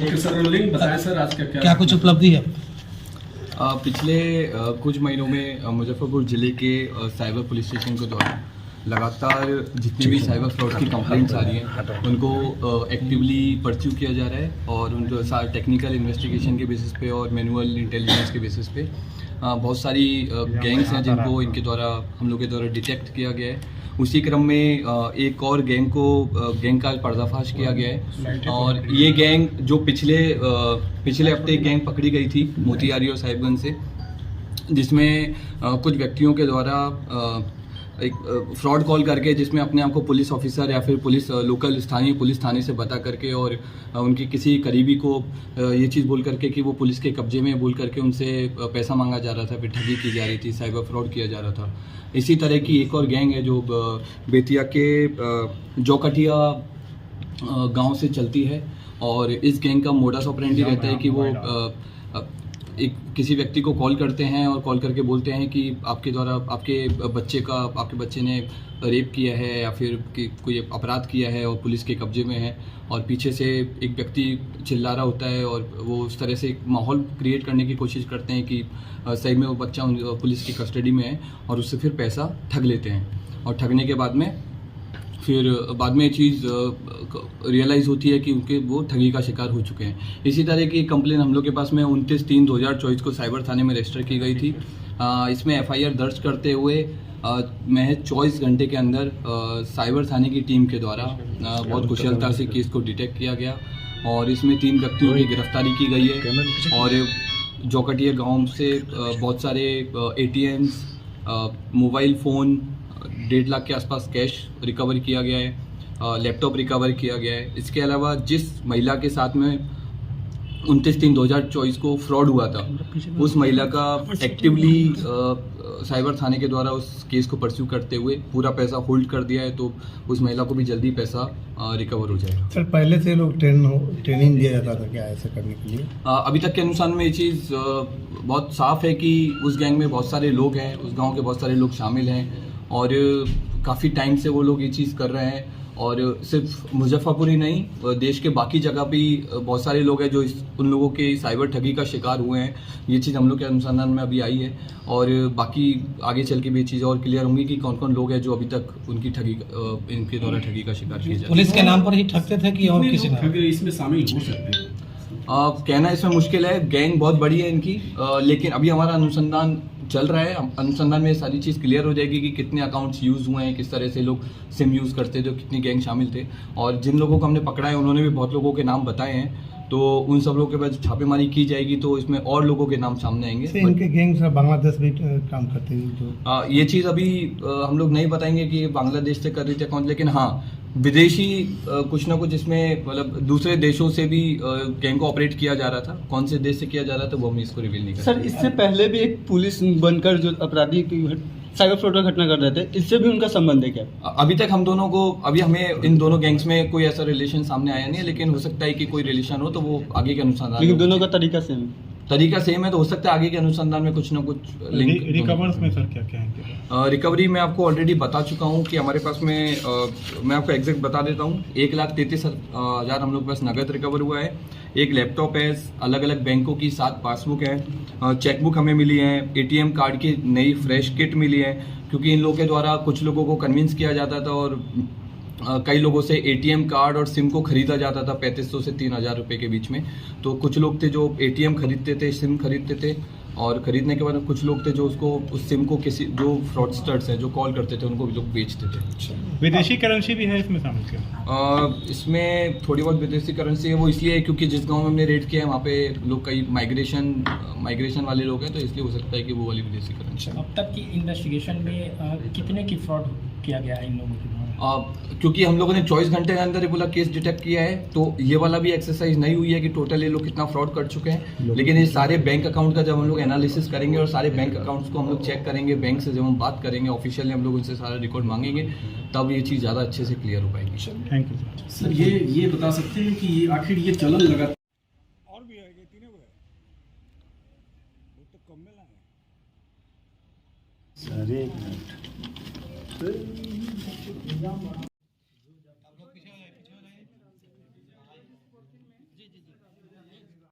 Sir rolling बताएं sir आज का क्या कुछ उपलब्धि है? पिछले कुछ महीनों में मुजफ्फरपुर ज़िले के साइबर पुलिस स्टेशन के द्वारा लगातार जितनी भी साइबर फ्रॉड की कंप्लेंट्स आ रही हैं उनको एक्टिवली परस्यू किया जा रहा है और उनको टेक्निकल इन्वेस्टिगेशन के बेसिस पे और मैनुअल इंटेलिजेंस के बेसिस पे बहुत सारी गैंग्स हैं जिनको इनके द्वारा हम लोग के द्वारा डिटेक्ट किया गया है। उसी क्रम में एक और गैंग का पर्दाफाश किया गया है और ये गैंग जो पिछले हफ्ते एक गैंग पकड़ी गई थी मोतिहारी और साहिबगंज से, जिसमें कुछ व्यक्तियों के द्वारा एक फ्रॉड कॉल करके जिसमें अपने आप को पुलिस ऑफिसर या फिर लोकल स्थानीय पुलिस थाने से बता करके और उनकी किसी करीबी को ये चीज़ बोल करके कि वो पुलिस के कब्जे में बोल करके उनसे पैसा मांगा जा रहा था, फिर ठगी की जा रही थी, साइबर फ्रॉड किया जा रहा था। इसी तरह की एक और गैंग है जो बेतिया के जौकटिया गांव से चलती है और इस गैंग का मोडस ऑपरेंडी रहता है कि वो एक किसी व्यक्ति को कॉल करते हैं और कॉल करके बोलते हैं कि आपके द्वारा आपके बच्चे ने रेप किया है या फिर कि कोई अपराध किया है और पुलिस के कब्जे में है, और पीछे से एक व्यक्ति चिल्ला रहा होता है और वो उस तरह से एक माहौल क्रिएट करने की कोशिश करते हैं कि सही में वो बच्चा पुलिस की कस्टडी में है और उससे फिर पैसा ठग लेते हैं और ठगने के बाद में ये चीज़ रियलाइज़ होती है कि उनके वो ठगी का शिकार हो चुके हैं। इसी तरह की कंप्लेन हम लोग के पास में 29/3/2024 को साइबर थाने में रजिस्टर की गई थी। इसमें FIR दर्ज करते हुए महज 24 घंटे के अंदर साइबर थाने की टीम के द्वारा बहुत कुशलता से केस को डिटेक्ट किया गया और इसमें 3 व्यक्तियों की गिरफ्तारी की गई है और जौकटिया गाँव से बहुत सारे ATMs, मोबाइल फ़ोन, 1.5 लाख के आसपास कैश रिकवर किया गया है, लैपटॉप रिकवर किया गया है। इसके अलावा जिस महिला के साथ में 29/3/2024 को फ्रॉड हुआ था उस महिला का एक्टिवली साइबर थाने के द्वारा उस केस को परस्यू करते हुए पूरा पैसा होल्ड कर दिया है, तो उस महिला को भी जल्दी पैसा रिकवर हो जाएगा। सर पहले से लोग ट्रेनिंग दिया जाता था क्या ऐसा करने के लिए? अभी तक के अनुसार में ये चीज़ बहुत साफ है कि उस गैंग में बहुत सारे लोग हैं, उस गाँव के बहुत सारे लोग शामिल हैं और काफ़ी टाइम से वो लोग ये चीज़ कर रहे हैं और सिर्फ मुजफ्फरपुर ही नहीं देश के बाकी जगह भी बहुत सारे लोग हैं जो उन लोगों के साइबर ठगी का शिकार हुए हैं। ये चीज़ हम लोग के अनुसंधान में अभी आई है और बाकी आगे चल के भी ये चीज़ और क्लियर होंगी कि कौन कौन लोग हैं जो अभी तक उनकी इनके द्वारा ठगी का शिकार किए जाते हैं। पुलिस के नाम पर ही ठगते थे कि और किसी नाम? इसमें शामिल हो सकते हैं? कहना इसमें मुश्किल है, गैंग बहुत बड़ी है इनकी, लेकिन अभी हमारा अनुसंधान चल रहा है। अनुसंधान में सारी चीज़ क्लियर हो जाएगी कि कितने अकाउंट्स यूज़ हुए हैं, किस तरह से लोग सिम यूज़ करते थे, कितनी गैंग शामिल थे और जिन लोगों को हमने पकड़ा है उन्होंने भी बहुत लोगों के नाम बताए हैं, तो उन सब लोगों के बाद छापेमारी की जाएगी तो इसमें और लोगों के नाम सामने आएंगे। इनके गैंग से बांग्लादेश भी काम करते हैं जो ये चीज़ अभी हम लोग नहीं बताएंगे कि बांग्लादेश से कर रही थी कौन, लेकिन हाँ विदेशी कुछ ना कुछ इसमें मतलब दूसरे देशों से भी गैंग को ऑपरेट किया जा रहा था। कौन से देश से किया जा रहा था वो हम इसको रिवील नहीं कर सर, इससे पहले भी एक पुलिस बनकर जो अपराधी साइबर फ्रॉड का घटना कर रहे थे, इससे भी उनका संबंध है क्या? अभी तक हमें इन दोनों गैंग्स में कोई ऐसा रिलेशन सामने आया नहीं है, लेकिन हो सकता है कि कोई रिलेशन हो तो वो आगे के अनुसंधान। लेकिन दोनों का तरीका सेम है तो हो सकता है आगे के अनुसंधान में कुछ ना कुछ लिंक। रिकवर्स में सर क्या क्या है? रिकवरी में आपको ऑलरेडी बता चुका हूँ कि हमारे पास में मैं आपको एग्जैक्ट बता देता हूँ, 1,33,000 हम लोग के पास नगद रिकवर हुआ है, एक लैपटॉप है, अलग अलग बैंकों की 7 पासबुक है, चेकबुक हमें मिली है, ATM कार्ड की नई फ्रेश किट मिली है, क्योंकि इन लोगों के द्वारा कुछ लोगों को कन्विंस किया जाता था और कई लोगों से ATM कार्ड और सिम को खरीदा जाता था 3500 से 3,000 रुपये के बीच में। तो कुछ लोग थे जो ATM खरीदते थे, सिम खरीदते थे और खरीदने के बाद कुछ लोग थे जो उस सिम को किसी जो फ्रॉडस्टर्स हैं जो कॉल करते थे उनको लोग बेचते थे। विदेशी करेंसी भी है इसमें शामिल क्या? इसमें थोड़ी बहुत विदेशी करेंसी है, वो इसलिए है क्योंकि जिस गांव में हमने रेड किया है वहाँ पे लोग कई माइग्रेशन वाले लोग हैं, तो इसलिए हो सकता है कि वो वाली विदेशी करेंसी। अब तक की इन्वेस्टिगेशन में कितने की फ्रॉड किया गया है इन लोगों के द्वारा? क्योंकि हम लोगों ने 24 घंटे के अंदर ये पूरा केस डिटेक्ट किया है, तो ये वाला भी एक्सरसाइज नहीं हुई है कि टोटल ये लोग कितना फ्रॉड कर चुके हैं, लेकिन ये सारे बैंक अकाउंट का जब हम लोग एनालिसिस करेंगे और सारे बैंक अकाउंट्स को हम लोग चेक करेंगे, बैंक से जब हम बात करेंगे ऑफिशियली हम लोग उनसे सारा रिकॉर्ड मांगेंगे, तब ये चीज़ ज़्यादा अच्छे से क्लियर हो पाएगी। Thank you sir. ये बता सकते हैं कि आखिर ये चलन लगा और भी है तीनों को तो कम में लाए सर। एक मिनट